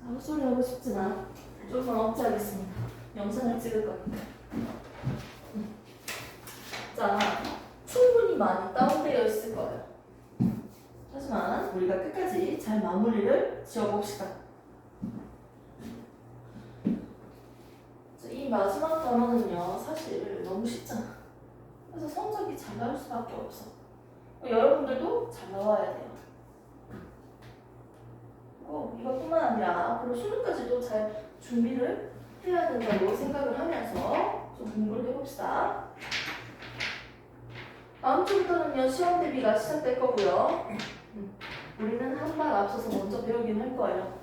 헛소리 하고 싶지만 조금만 억제하겠습니다. 영상을 찍을 거니까. 자, 충분히 많이 다운되어 있을 거예요. 하지만 우리가 끝까지 잘 마무리를 지어봅시다. 자, 이 마지막 단어는요, 사실 너무 쉽잖아. 그래서 성적이 잘 나올 수밖에 없어. 여러분들도 잘 나와야 돼요. 이것뿐만 아니라 앞으로 수능까지도 잘 준비를 해야 된다고 생각을 하면서 좀 공부를 해봅시다. 다음 주부터는요, 시험 대비가 시작될 거고요. 우리는 한 발 앞서서 먼저 배우긴 할 거예요.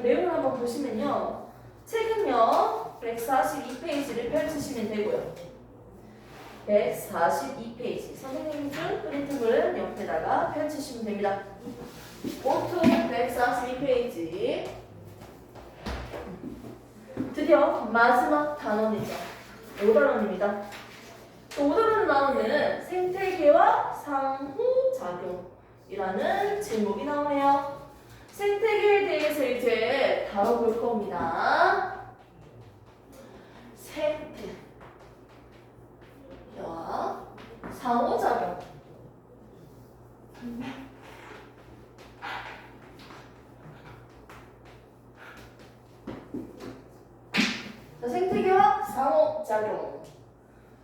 내용을 한번 보시면요, 책은요 142페이지를 펼치시면 되고요. 142페이지 선생님 준 프린트물 옆에다가 펼치시면 됩니다. 보통 142페이지. 드디어 마지막 단원이죠. 5단원입니다. 5단원에 나오는 생태계와 상호작용이라는 제목이 나오네요. 생태계에 대해서 이제 다뤄볼 겁니다. 생태계와 상호작용. 자, 생태계와 상호작용.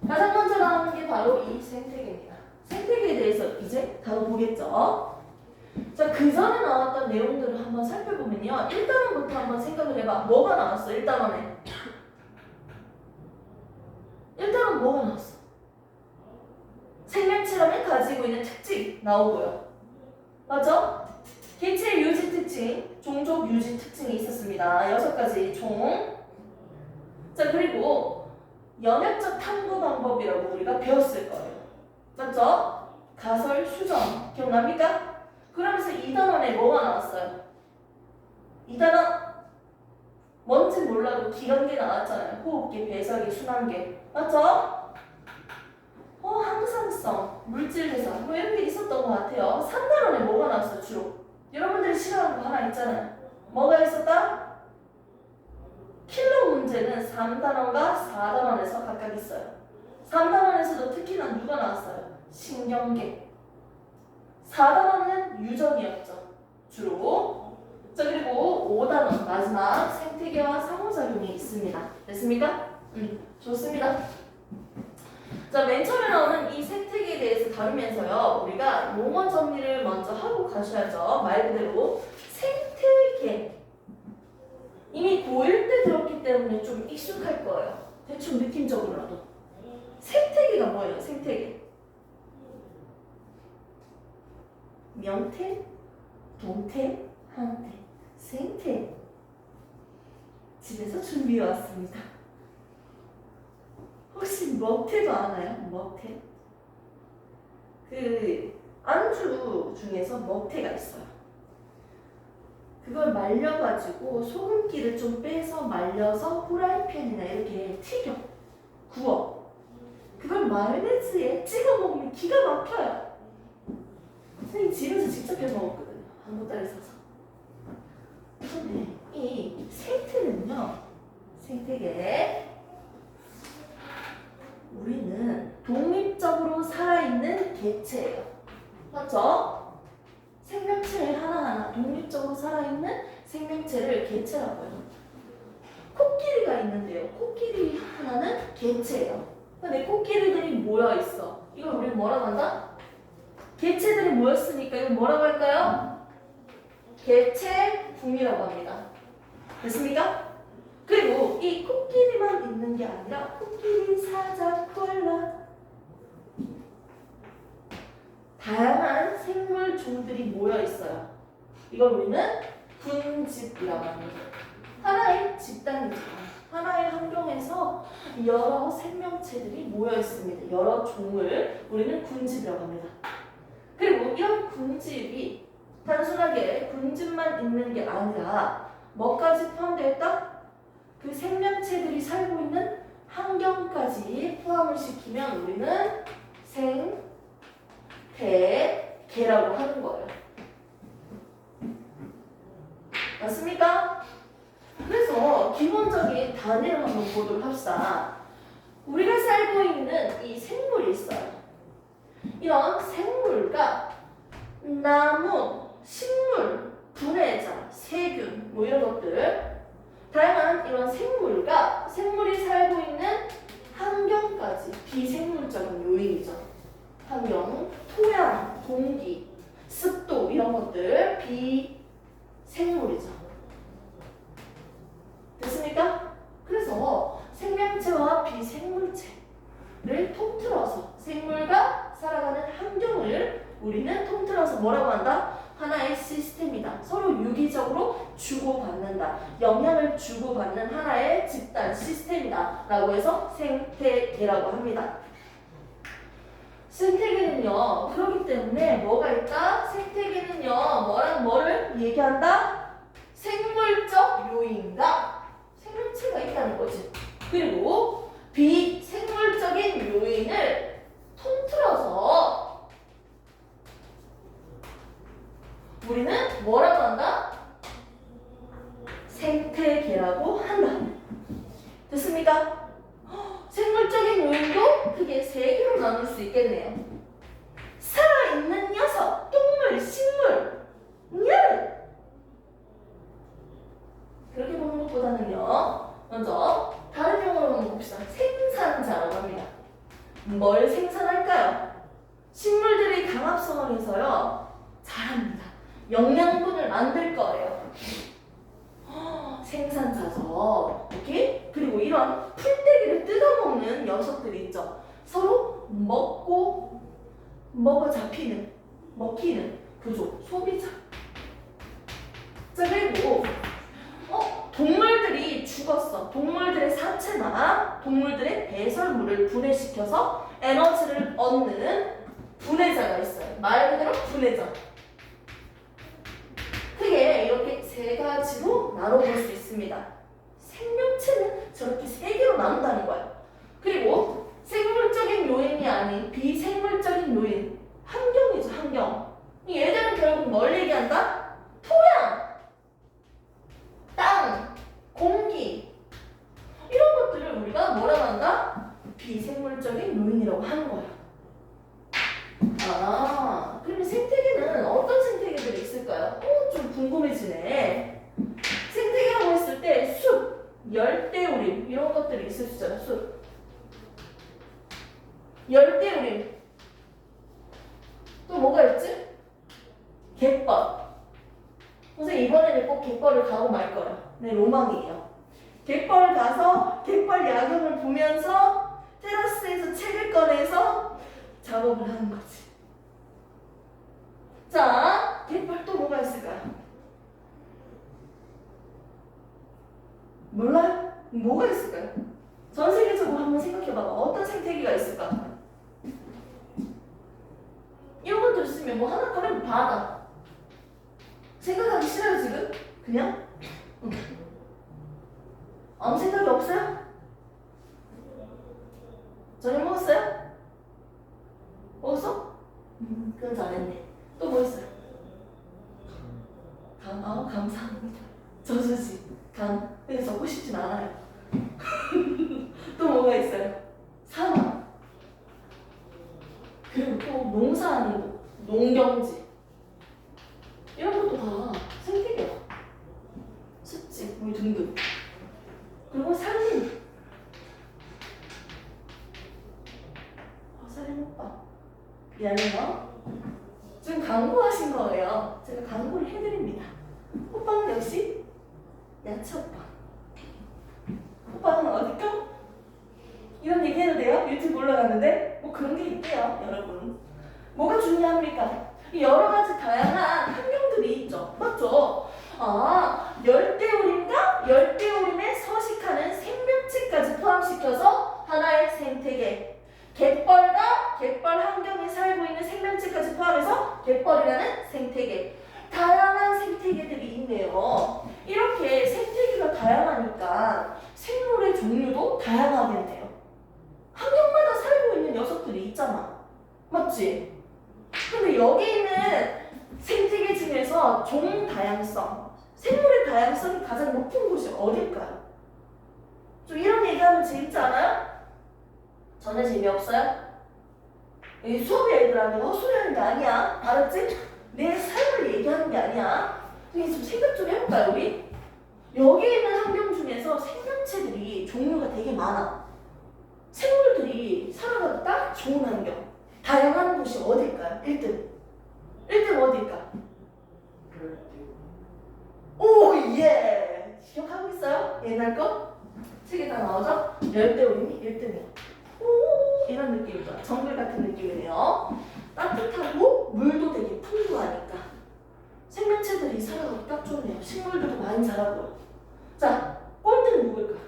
가장 먼저 나오는 게 바로 이 생태계입니다. 생태계에 대해서 이제 다뤄보겠죠. 자, 그 전에 나왔던 내용들을 한번 살펴보면요. 1단원부터 한번 생각을 해봐. 뭐가 나왔어? 1단원에. 1단원 뭐가 나왔어? 생명체라면 가지고 있는 특징 나오고요. 맞죠? 개체 유지 특징, 종족 유지 특징이 있었습니다. 6가지 총. 자, 그리고 연역적 탐구 방법이라고 우리가 배웠을 거예요. 맞죠? 가설, 수정. 기억납니까? 그러면서 2단원에 뭐가 나왔어요? 2단원 뭔지 몰라도 기관계 나왔잖아요. 호흡계, 배설계, 순환계. 맞죠? 항상성, 물질 대사 뭐 이런 게 있었던 것 같아요. 3단원에 뭐가 나왔어요? 주로 여러분들이 싫어하는 거 하나 있잖아요. 뭐가 있었다? 킬러 문제는 3단원과 4단원에서 각각 있어요. 3단원에서도 특히나 누가 나왔어요? 신경계. 4단원은 유전이었죠. 주로. 자, 그리고 5단원 마지막 생태계와 상호작용이 있습니다. 됐습니까? 좋습니다. 자, 맨 처음에 나오는 이 생태계에 대해서 다루면서요, 우리가 용어 정리를 먼저 하고 가셔야죠. 말 그대로 생태계. 이미 고1 때 들었기 때문에 좀 익숙할 거예요. 대충 느낌적으로라도. 생태계가 뭐예요? 생태계. 명태, 동태, 항태, 생태. 집에서 준비해 왔습니다. 혹시 먹태도 아나요? 먹태? 그 안주 중에서 먹태가 있어요. 그걸 말려가지고 소금기를 좀 빼서 말려서 후라이팬이나 이렇게 튀겨, 구워. 그걸 마요네즈에 찍어 먹으면 기가 막혀요. 선생님 집에서 직접 해 먹었거든요. 한 보따리 사서. 근데 이 생태는요, 생태계. 우리는 독립적으로 살아있는 개체예요. 맞죠? 생명체를 하나하나 독립적으로 살아있는 생명체를 개체라고 해요. 코끼리가 있는데요. 코끼리 하나는 개체예요. 근데 코끼리들이 모여있어. 이걸 우리는 뭐라고 한다? 개체들이 모였으니까 이걸 뭐라고 할까요? 개체군이라고 합니다. 됐습니까? 그리고 이 코끼리만 있는 게 아니라 코끼리, 사자, 코알라 다양한 생물 종들이 모여 있어요. 이걸 우리는 군집이라고 합니다. 하나의 집단이죠. 하나의 환경에서 여러 생명체들이 모여 있습니다. 여러 종을 우리는 군집이라고 합니다. 그리고 이런 군집이 단순하게 군집만 있는 게 아니라 뭐까지 포함되어 있다? 그 생명체들이 살고 있는 환경까지 포함을 시키면 우리는 생태계라고 하는 거예요. 맞습니까? 그래서 기본적인 단위를 한번 보도록 합시다. 우리가 살고 있는 이 생물이 있어요. 이런 생물과 나무, 식물, 분해자, 세균 뭐 이런 것들 다양한 이런 생물과 생물이 살고 있는 환경까지 비생물적인 요인이죠. 환경, 토양, 공기, 습도 이런 것들 비생물이죠. 됐습니까? 그래서 생명체와 비생물체를 통틀어서 생물과 살아가는 환경을 우리는 통틀어서 뭐라고 한다? 하나의 시스템이다. 서로 유기적으로 주고받는다. 영향을 주고받는 하나의 집단 시스템이다. 라고 해서 생태계라고 합니다. 생태계는요, 그렇기 때문에 뭐가 있다? 생태계는요, 뭐랑 뭐를 얘기한다? 생물적 요인과 생명체가 있다는 거지. 그리고 비생물적인 요인을 통틀어서 우리는 뭐라고 한다? 생태계라고 한다. 됐습니까? 생물적인 요인도 크게 세 개로 나눌 수 있겠네요. 살아있는 녀석, 동물, 식물, 그렇게 보는 것보다는요, 먼저 다른 용어로 한번 봅시다. 생산자라고 합니다. 뭘 생산할까요? 식물들이 강합성을 해서요, 자랍니다. 영양분을 만들 거예요. 생산자죠. 오케이? 그리고 이런 풀떼기를 뜯어먹는 녀석들이 있죠. 서로 먹히는 구조, 소비자. 자, 그리고 동물들이 죽었어. 동물들의 사체나 동물들의 배설물을 분해시켜서 에너지를 얻는 분해자가 있어요. 말 그대로 분해자. 크게 이렇게 세 가지로 나눠볼 수 있습니다. 생명체는 저렇게 세 개로 나눈다는 거예요. 그리고 생물적인 요인이 아닌 비생물적인 요인, 환경이죠, 환경. 얘들은 결국 뭘 얘기한다? 토양, 땅, 공기 이런 것들을 우리가 뭐라고 한다? 비생물적인 요인이라고 하는 거예요. 그러면 생태계는 어떤 생태계들이 있을까요? 좀 궁금해지네. 생태계라고 했을 때 숲, 열대우림 이런 것들이 있을 수 있잖아요. 숲, 열대우림. 또 뭐가 있지? 갯벌. 선생님 이번에는 꼭 갯벌을 가고 말 거예요. 네, 로망이에요. 갯벌 가서 갯벌 야경을 보면서 테라스에서 책을 꺼내서 작업을 하는 거지. 자, 갯벌 또 뭐가 있을까요? 몰라요? 뭐가 있을까요? 전 세계적으로 한번 생각해봐봐. 어떤 생태계가 있을까? 이런 것들 있으면 뭐 하나 꺼내면 바다. 생각하기 싫어요 지금? 그냥? 아무 생각이 없어요? 저녁 먹었어요? 먹었어? 그건 잘했네. 또 뭐 있어요? 감사합니다. 저수지, 강. 근데 적고 싶진 않아요. 또 뭐가 있어요? 산업. 그리고 또 농사하는 거, 농경지. 이런 것도 다 생태계야. 습지, 물 등등. 그리고 산림. 산림 오빠. 미안해요. 지금 광고하신 거예요. 제가 광고를 해드립니다. 오빠는 역시 야채 오빠. 오빠는 어딜까? 이런 얘기 해도 돼요? 유튜브 올라가는데? 뭐 그런 게 있대요, 여러분. 뭐가 중요합니까? 여러 가지 다양한 환경들이 있죠. 맞죠? 열대우림과 열대우림에 서식하는 생명체까지 포함시켜서 하나의 생태계. 갯벌과 갯벌 환경에 살고 있는 생명체까지 포함해서 갯벌이라는 생태계. 다양한 생태계들이 있네요. 이렇게 생태계가 다양하니까 생물의 종류도 다양하겠네요. 환경마다 살고 있는 녀석들이 있잖아. 맞지? 근데 여기 있는 생태계 중에서 종 다양성, 생물의 다양성 다양성이 가장 높은 곳이 어딜까요? 좀 이런 얘기하면 재밌지 않아요? 전혀 재미없어요? 이 수업이 애들한테 헛소리하는 게 아니야. 알았지? 내 삶을 얘기하는 게 아니야. 좀 생각 좀 해볼까요, 우리? 여기 있는 환경 중에서 생명체들이 종류가 되게 많아. 생물들이 살아가기 딱 좋은 환경. 다양한 곳이 어딜까요? 1등. 1등 어딜까? 오, 예! 기억하고 있어요? 옛날 거? 책에 다 나오죠? 열대우림이 1등이야. 오, 이런 느낌이죠. 정글 같은 느낌이네요. 따뜻하고 물도 되게 풍부하니까 생명체들이 살아가기 딱 좋네요. 식물들도 많이 자라고요. 자, 꼴등은 누굴까?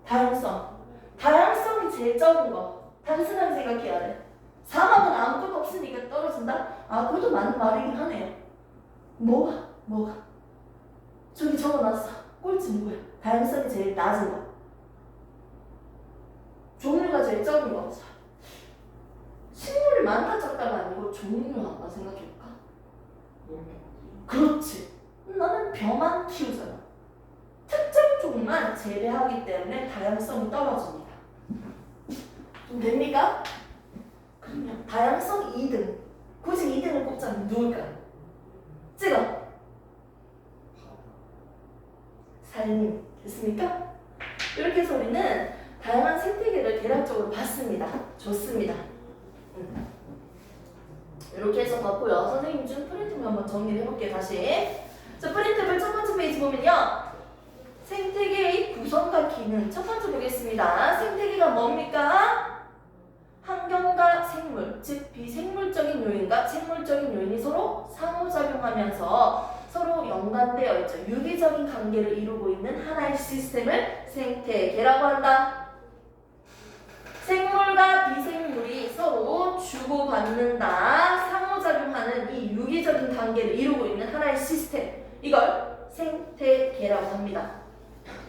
다양성. 다양성이 제일 적은 거. 단순하게 생각해야 돼. 사막은 아무것도 없으니까 떨어진다? 아, 그것도 맞는 말이긴 하네요. 뭐가? 저기 적어놨어. 꼴찌 누구야? 다양성이 제일 낮은 거. 종류가 제일 적은 거. 식물이 많다 적다가 아니고 종류 한번 생각해볼까? 그렇지. 나는 벼만 키우잖아. 특정 종만 재배하기 때문에 다양성이 떨어집니다. 좀 됩니까? 그러면 다양성 2등. 굳이 2등을 꼽자면 누굴까요? 찍어. 살림. 됐습니까? 이렇게 해서 우리는 다양한 생태계를 대략적으로 봤습니다. 좋습니다. 이렇게 해서 봤고요. 선생님 준 프린트물 한번 정리를 해볼게요. 다시. 자, 프린트물 첫 번째 페이지 보면요. 생태계의 구성과 기능. 첫 번째 보겠습니다. 생태계가 뭡니까? 환경과 생물, 즉 비생물적인 요인과 생물적인 요인이 서로 상호작용하면서 서로 연관되어 있죠. 유기적인 관계를 이루고 있는 하나의 시스템을 생태계라고 한다. 생물과 비생물이 서로 주고받는다, 상호작용하는 이 유기적인 관계를 이루고 있는 하나의 시스템, 이걸 생태계라고 합니다.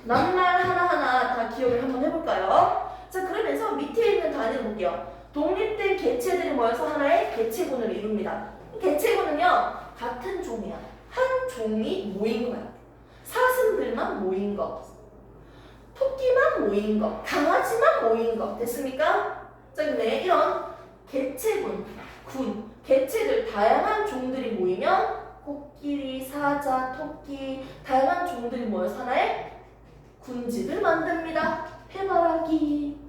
낱말 하나하나 다 기억을 한번 해볼까요? 자, 그러면서 밑에 있는 단위를 볼게요. 독립된 개체들이 모여서 하나의 개체군을 이룹니다. 개체군은요, 같은 종이야. 한 종이 모인 거야. 사슴들만 모인 거, 토끼만 모인 거, 강아지만 모인 거. 됐습니까? 자, 근데 이런 개체군, 개체들, 다양한 종들이 모이면 코끼리, 사자, 토끼, 다양한 종들이 모여서 하나의 군집을 만듭니다. 해바라기,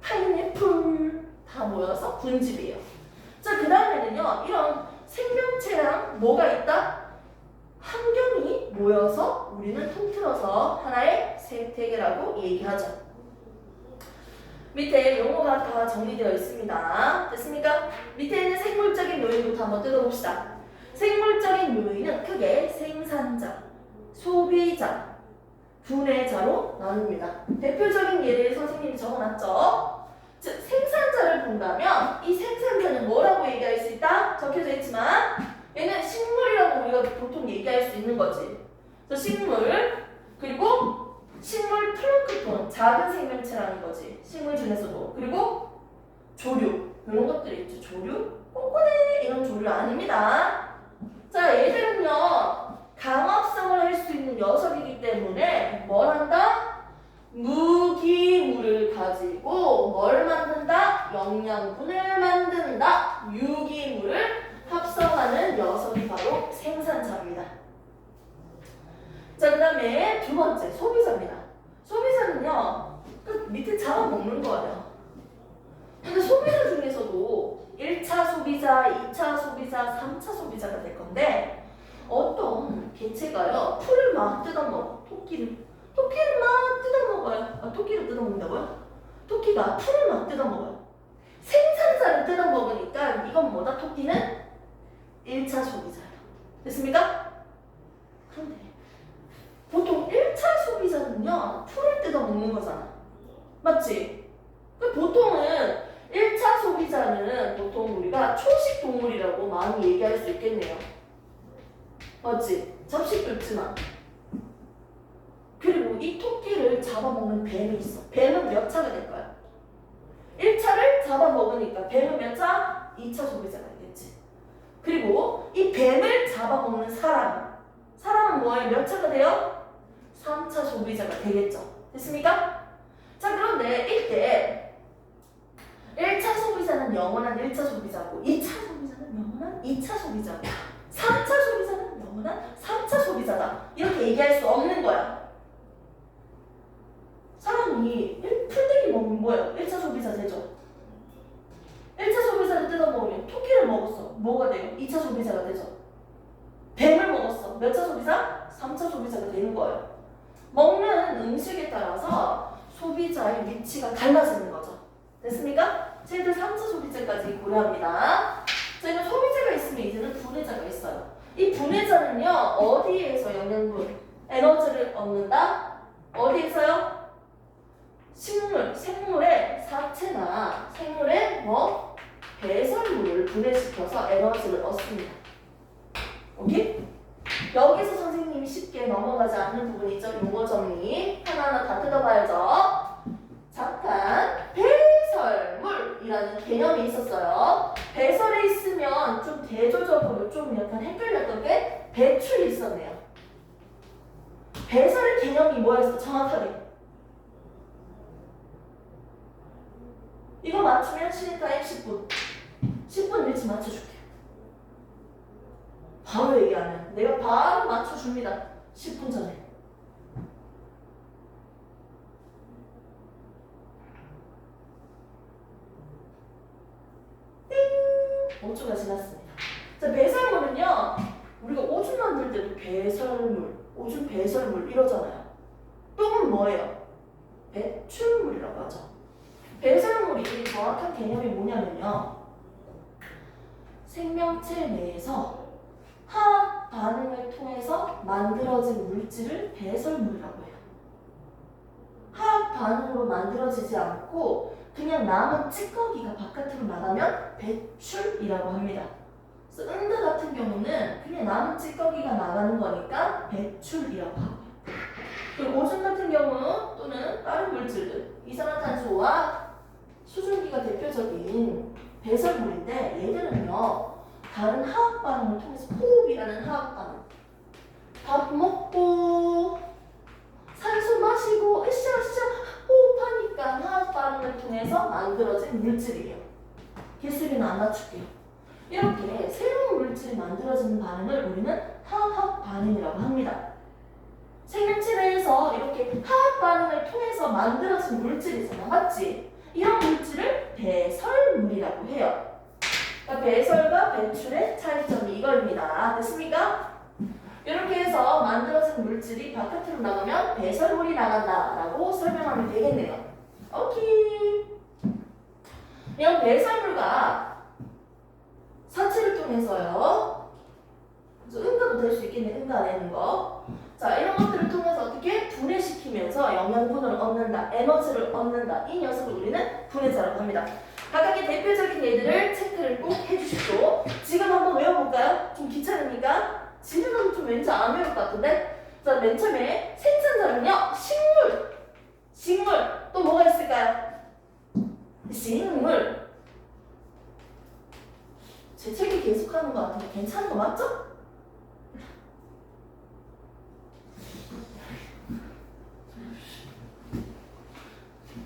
파인애플 다 모여서 군집이에요. 자, 그 다음에는요, 이런 생명체랑 뭐가 있다? 환경이 모여서 우리는 통틀어서 하나의 생태계라고 얘기하죠. 밑에 용어가 다 정리되어 있습니다. 됐습니까? 밑에 있는 생물적인 요인부터 한번 뜯어봅시다. 생물적인 요인은 크게 생산자, 소비자, 분해자로 나눕니다. 대표적인 예를 선생님이 적어놨죠. 즉, 생산자를 본다면 이 생산자는 뭐라고 얘기할 수 있다? 적혀져 있지만 얘는 식물이라고 우리가 보통 얘기할 수 있는 거지. 그래서 식물, 그리고 식물 플랑크톤, 작은 생명체라는 거지. 식물 중에서도. 그리고 조류, 이런 것들이 있죠. 조류, 꼬꼬네 이런 조류 아닙니다. 자, 얘들은요, 강합성을 할 수 있는 녀석이기 때문에 뭘 한다? 무기물을 가지고 뭘 만든다? 영양분을 만든다. 유기물을 합성하는 녀석이 바로 생산자입니다. 자, 그 다음에 두 번째, 소비자입니다. 소비자는요, 그 밑에 잡아먹는 거예요. 근데 소비자 중에서도 1차 소비자, 2차 소비자, 3차 소비자가 될 건데 어떤 개체가요, 풀을 막 뜯어먹어. 토끼를 막 뜯어먹어요. 아, 토끼를 뜯어먹는다고요? 토끼가 풀을 막 뜯어먹어요. 생산자를 뜯어먹으니까 이건 뭐다? 토끼는 1차 소비자예요. 됐습니까? 그런데 보통 1차 소비자는요, 풀을 뜯어먹는 거잖아. 맞지? 보통은 1차 소비자는 보통 우리가 초식 동물이라고 많이 얘기할 수 있겠네요. 맞지? 잡식도 있지만. 그리고 이 토끼를 잡아먹는 뱀이 있어. 뱀은 몇 차가 될까요? 1차를 잡아먹으니까 뱀은 몇 차? 2차 소비자가 되겠지. 그리고 이 뱀을 잡아먹는 사람, 사람은 뭐예요? 몇 차가 돼요? 3차 소비자가 되겠죠. 됐습니까? 자, 그런데 이때 1차 소비자는 영원한 1차 소비자고 2차 소비자는 영원한 2차 소비자고 3차 소비자는 영원한 3차 소비자다. 이렇게 얘기할 수 없는 거야. 사람이 풀떼기 먹으면 뭐예요? 1차 소비자 되죠. 1차 소비자를 뜯어먹으면 토끼를 먹었어. 뭐가 돼요? 2차 소비자가 되죠. 뱀을 먹었어. 몇 차 소비자? 3차 소비자가 되는 거예요. 먹는 음식에 따라서 소비자의 위치가 달라지는 거죠. 됐습니까? 쟤들 3차 소비자까지 고려합니다. 자, 이제 소비자가 있으면 이제는 분해자가 있어요. 이 분해자는요, 어디에서 영양분, 에너지를 얻는다? 어디에서요? 식물, 생물의 사체나 생물의 배설물을 분해시켜서 에너지를 얻습니다. 오케이? 여기서 선생님이 쉽게 넘어가지 않는 부분이 있죠. 용어 정리 하나하나 다 뜯어봐야죠. 잠깐 배설물이라는 개념이 있었어요. 배설에 있으면 좀 대조적으로 좀 약간 헷갈렸던 게 배출이 있었네요. 배설의 개념이 뭐였어? 정확하게 이거 맞추면 시간타임 10분 10분 일치 맞춰줄게. 바로 얘기하면 내가 바로 맞춰줍니다. 10분 전에. 띵! 5초가 지났습니다. 자, 배설물은요, 우리가 오줌 만들 때도 배설물, 오줌 배설물 이러잖아요. 똥은 뭐예요? 배출물이라고 하죠. 배설물이 정확한 개념이 뭐냐면요, 생명체 내에서 화학 반응을 통해서 만들어진 물질을 배설물이라고 해요. 화학 반응으로 만들어지지 않고 그냥 남은 찌꺼기가 바깥으로 나가면 배출이라고 합니다. 그래서 응가 같은 경우는 그냥 남은 찌꺼기가 나가는 거니까 배출이라고 하고요. 그리고 오줌 같은 경우 또는 다른 물질들, 이산화탄소와 수증기가 대표적인 배설물인데 얘들은요, 다른 화학 반응을 통해서 호흡이라는 화학 반응, 밥 먹고 산소 마시고 으쌰으쌰 호흡하니까 화학 반응을 통해서 만들어진 물질이에요. 개수비는 안 맞출게요. 이렇게 새로운 물질이 만들어지는 반응을 우리는 화학 반응이라고 합니다. 생명체 내에서 이렇게 화학 반응을 통해서 만들어진 물질이잖아, 맞지? 이런 물질을 배설물이라고 해요. 그러니까 배설과 배출의 차이점이 이거입니다. 됐습니까? 이렇게 해서 만들어진 물질이 바깥으로 나가면 배설물이 나간다라고 설명하면 되겠네요. 오케이. 이런 배설물과 사체를 통해서요. 응가도 될 수 있겠네. 응가 내는 거. 자, 이런 것들을 통해서 어떻게 분해시키면서 영양분을 얻는다, 에너지를 얻는다. 이 녀석을 우리는 분해자라고 합니다. 각각의 대표적인 예들을 체크를 꼭 해주시고 지금 한번 외워볼까요? 좀 귀찮으니까 지금 하면 좀 왠지 안 외울 것 같은데. 자, 맨 처음에 생산자는요, 식물 또 뭐가 있을까요? 식물. 제 책이 계속하는 것 같은데 괜찮은 거 맞죠?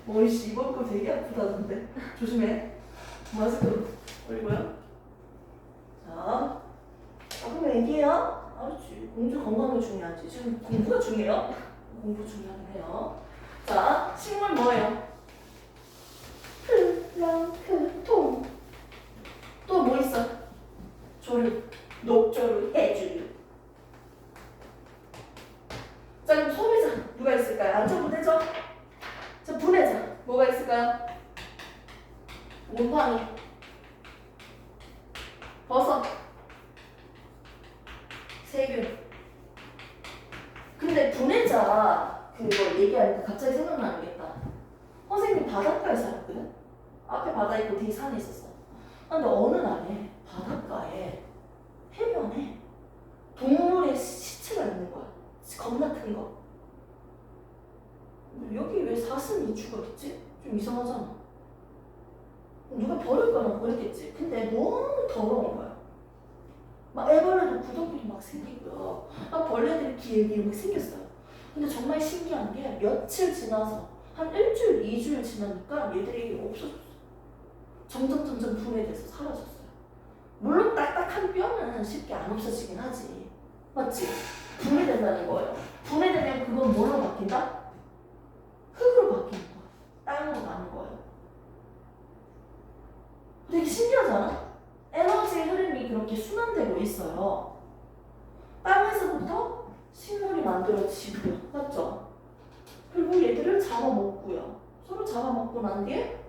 어이씨, 이번 거 되게 아프다던데. 조심해. 마스크 올리고요. 자, 그럼 얘기해요. 알았지. 공주 건강이 중요하지. 지금 공부가 중요해요. 공부 중요하긴 해요. 자, 식물 뭐예요? 통. 또 뭐 있어? 조류. 녹조류, 해조류. 자, 그럼 소비자 누가 있을까요? 안쪽으로 되죠? 자, 분해자 뭐가 있을까요? 곰팡이, 버섯, 세균. 근데 분해자 그거 얘기하니까 갑자기 생각나는 게 있다. 선생님 바닷가에 살았거든? 앞에 바다 있고 뒤에 산이 있었어. 근데 어느 날에 바닷가에 해변에 동물의 시체가 있는 거야. 겁나 큰 거. 여기 왜 사슴이 죽었지? 좀 이상하잖아. 누가 버릴 거라고 그랬겠지. 근데 너무 더러운 거야. 막 애벌레도 구덩이도 막 생기고요. 막 벌레들이 길게 막 생겼어요. 근데 정말 신기한 게 며칠 지나서 한 일주일, 2주일 지나니까 얘들이 없어졌어요. 점점 분해돼서 사라졌어요. 물론 딱딱한 뼈는 쉽게 안 없어지긴 하지. 맞지? 분해된다는 거예요. 분해되면 그건 뭘로 바뀐다? 흙으로 바뀌는 거예요. 땅으로 가는 거예요. 되게 신기하지 않아? 에너지의 흐름이 그렇게 순환되고 있어요. 땅에서부터 식물이 만들어지고요. 맞죠? 그리고 얘들을 잡아먹고요. 서로 잡아먹고 난 뒤에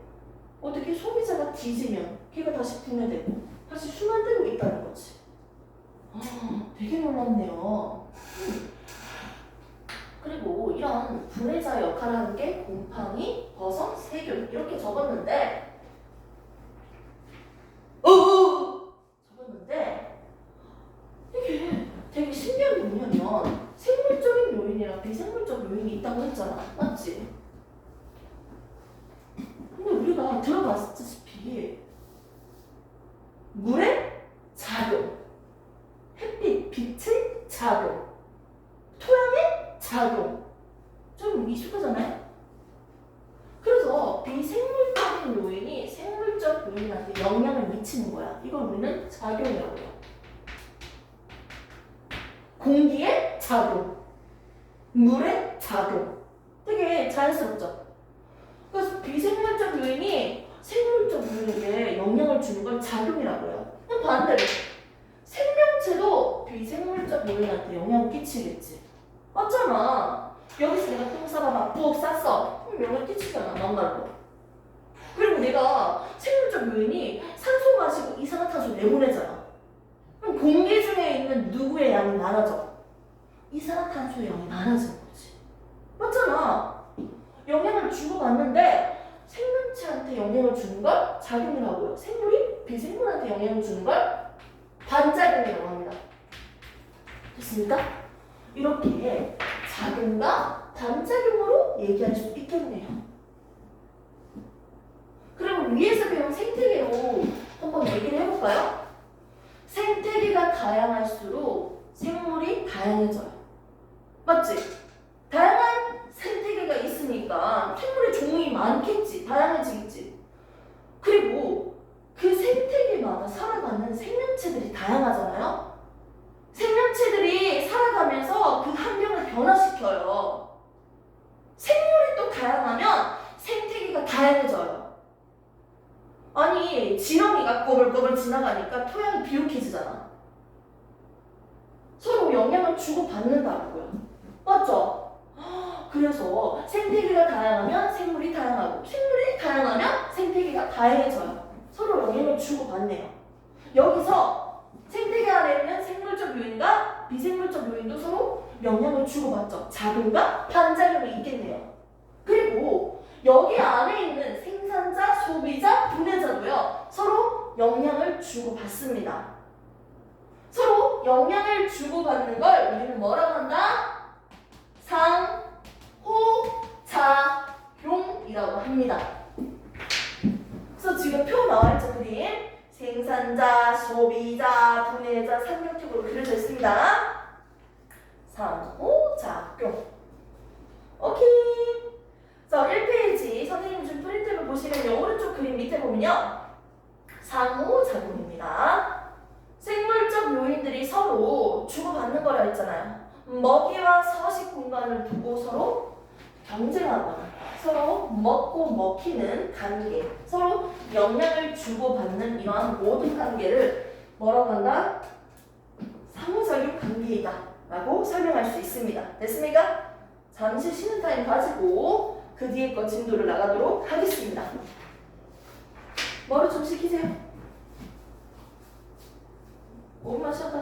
어떻게 소비자가 뒤지면 걔가 다시 분해되고 다시 순환되고 있다는 거지. 되게 놀랍네요. 그리고 이런 분해자 역할을 하는 게 곰팡이, 버섯, 세균 이렇게 적었는데 이게 되게 신기한 게 뭐냐면 생물적인 요인이랑 비생물적 요인이 있다고 했잖아. 맞지? 근데 우리가 들어봤다시피 물의 작용, 햇빛, 빛의 작용, 토양의 작용 좀 익숙하잖아요? 그래서 비생물적인 요인이 생물적 요인한테 영향을 미치는 거야. 이걸 우리는 작용이라고 해요. 공기의 작용, 물의 작용. 되게 자연스럽죠? 그래서 비생물적 요인이 생물적 요인에게 영향을 주는 걸 작용이라고 해요. 그럼 반대로 생명체도 비생물적 요인한테 영향을 끼치겠지. 맞잖아. 여기서 내가 똥 싸봐 막 부엌 쌌어. 그럼 영향을 끼치잖아. 막말로. 그리고 내가 생물적 요인이 산소 마시고 이산화탄소 내보내잖아. 그럼 공기 중에 있는 누구의 양이 많아져? 이산화탄소의 양이 많아지는 거지. 맞잖아. 영향을 주고받는데 생명체한테 영향을 주는 걸 작용이라고요. 생물이 비생물한테 영향을 주는 걸 반작용이라고 합니다. 됐습니까? 이렇게 작용과 반작용으로 얘기할 수 있겠네요. 그럼 위에서 배운 생태계로 한번 얘기를 해볼까요? 생태계가 다양할수록 생물이 다양해져요. 맞지? 다양한 생태계가 있으니까 생물의 종이 많겠지. 다양해지겠지. 그리고 그 생태계마다 살아가는 생명체들이 다양하잖아요. 생명체들이 살아가면서 그 환경을 변화시켜요. 생물이 또 다양하면 생태계가 다양해져요. 아니 지렁이가 꼬불꼬불 지나가니까 토양이 비옥해지잖아. 서로 영향을 주고받는다고요. 맞죠? 그래서 생태계가 다양하면 생물이 다양하고 생물이 다양하면 생태계가 다양해져요. 서로 영향을 주고받네요. 여기서 생태계 안에 있는 생물적 요인과 비생물적 요인도 서로 영향을 주고받죠. 작용과 반작용이 있겠네요. 그리고 여기 안에 있는 생산자, 소비자, 분해자도요. 서로 영향을 주고받습니다. 서로 영향을 주고받는 걸 우리는 뭐라고 한다? 상호작용이라고 합니다. 그래서 지금 표 나와있죠, 그림? 생산자, 소비자, 분해자, 삼각형으로 그려져 있습니다. 상호작용. 오케이. 자, 1페이지 선생님 준 프린트를 보시면요. 오른쪽 그림 밑에 보면요. 상호작용입니다. 생물적 요인들이 서로 주고받는 거라 했잖아요. 먹이와 서식 공간을 두고 서로 경쟁하거나 서로 먹고 먹히는 관계, 서로 영향을 주고받는 이러한 모든 관계를 뭐라고 한다? 상호작용 관계이다 라고 설명할 수 있습니다. 됐습니까? 잠시 쉬는 타임 가지고 그 뒤에 거 진도를 나가도록 하겠습니다. 머리 좀 식히세요. 5분만 쉬었다가